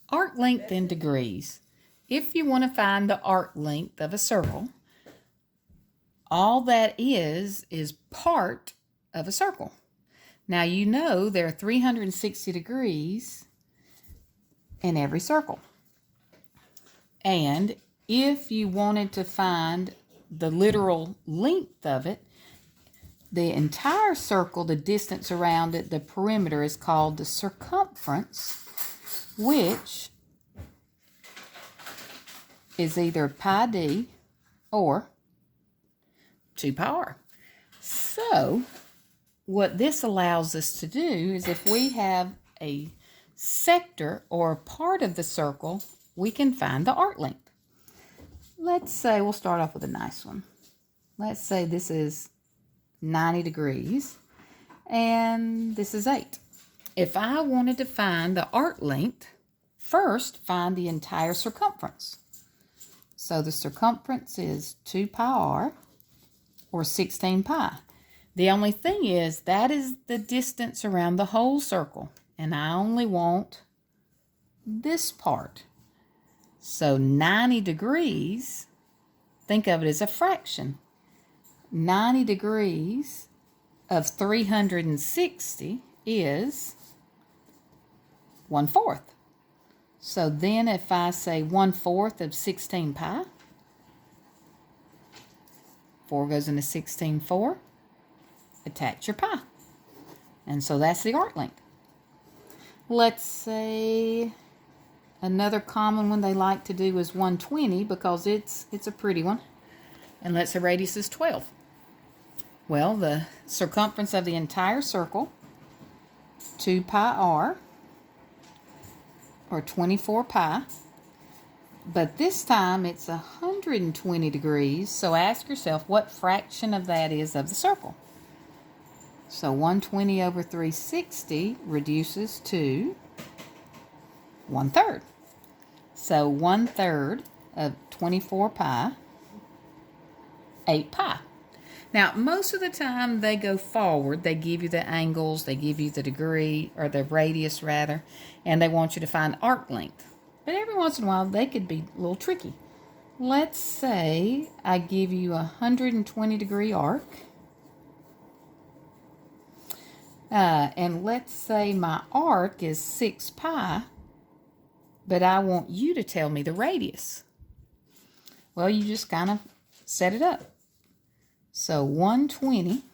Arc length in degrees. If you want to find the arc length of a circle, all that is part of a circle. Now you know there are 360 degrees in every circle. And if you wanted to find the literal length of it, the entire circle, the distance around it, the perimeter is called the circumference, which is either pi d or 2 pi r. So what this allows us to do is if we have a sector or a part of the circle, we can find the arc length. Let's say we'll start off with a nice one. Let's say this is 90 degrees and this is 8. If I wanted to find the arc length, first find the entire circumference. So the circumference is 2 pi r or 16 pi. The only thing is that is the distance around the whole circle, and I only want this part. So 90 degrees, think of it as a fraction. 90 degrees of 360 is 1/4. So then if I say 1/4 of 16 pi, 4 goes into 16, 4, attach your pi. And so that's the arc length. Let's say another common one they like to do is 120 because it's a pretty one. And let's say radius is 12. Well, the circumference of the entire circle, 2 pi r, or 24 pi. But this time it's 120 degrees, so ask yourself what fraction of that is of the circle. So 120 over 360 reduces to 1/3. So 1/3 of 24 pi, 8 pi. Now, most of the time they go forward. They give you the angles, they give you the degree, or the radius rather, and they want you to find arc length. But every once in a while, they could be a little tricky. Let's say I give you a 120 degree arc. And let's say my arc is 6 pi, but I want you to tell me the radius. Well, you just kind of set it up. So 120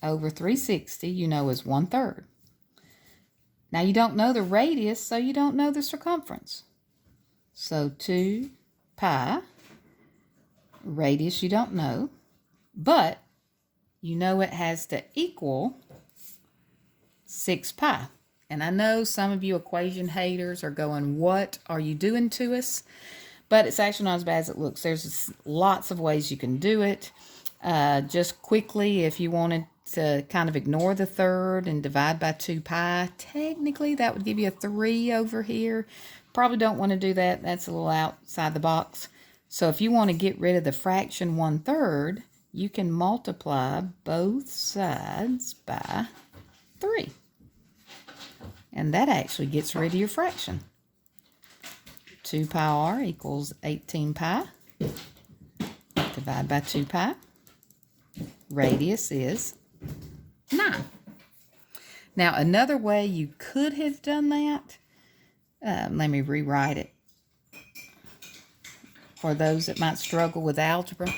over 360, you know, is 1/3. Now you don't know the radius, so you don't know the circumference. So 2 pi, radius you don't know, but you know it has to equal 6 pi. And I know some of you equation haters are going, what are you doing to us? But it's actually not as bad as it looks. There's lots of ways you can do it. Just quickly, if you wanted to kind of ignore the third and divide by 2 pi, technically that would give you a 3 over here. Probably don't want to do that. That's a little outside the box. So if you want to get rid of the fraction 1/3, you can multiply both sides by 3. And that actually gets rid of your fraction. 2 pi r equals 18 pi. Divide by 2 pi. Radius is 9. Now, another way you could have done that, let me rewrite it for those that might struggle with algebra.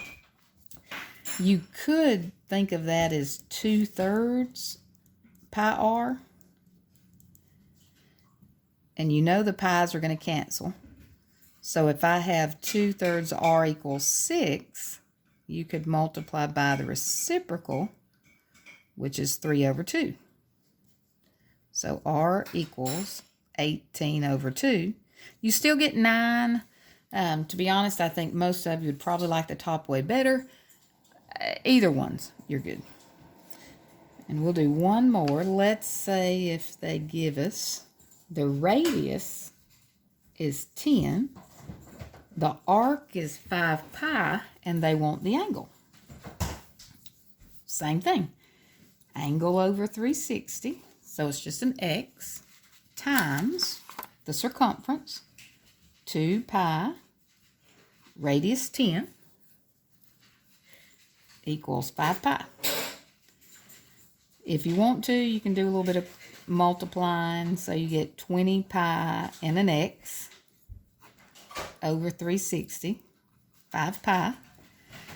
You could think of that as 2/3 pi r. And you know the pi's are going to cancel. So if I have 2/3 r equals 6, you could multiply by the reciprocal, which is 3 over 2. So r equals 18 over 2. You still get 9. To be honest, I think most of you would probably like the top way better. Either one's, you're good. And we'll do one more. Let's say if they give us the radius is 10, the arc is 5 pi, and they want the angle. Same thing. Angle over 360, so it's just an x, times the circumference, 2 pi, radius 10, equals 5 pi. If you want to, you can do a little bit of multiplying, so you get 20 pi and an x over 360, 5 pi,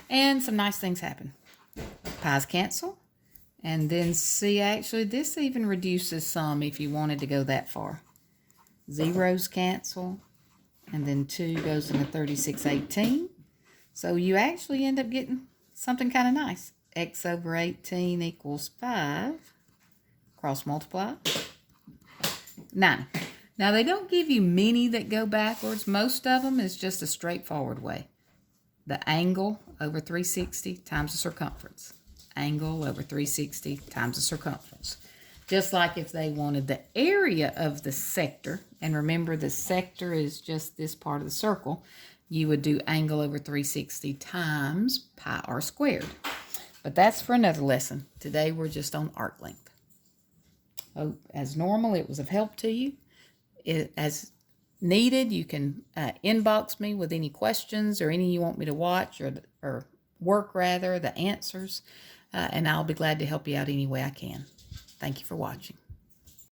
and some nice things happen. Pi's cancel, and then see, actually, this even reduces some if you wanted to go that far. Zeros cancel, and then 2 goes into 3618. So you actually end up getting something kind of nice. X over 18 equals 5. Cross multiply. 9. Now, they don't give you many that go backwards. Most of them is just a straightforward way. The angle over 360 times the circumference. Angle over 360 times the circumference. Just like if they wanted the area of the sector, and remember the sector is just this part of the circle, you would do angle over 360 times pi r squared. But that's for another lesson. Today we're just on arc length. Hope, as normal, it was of help to you. As needed, you can inbox me with any questions or any you want me to watch or work rather, the answers, and I'll be glad to help you out any way I can. Thank you for watching.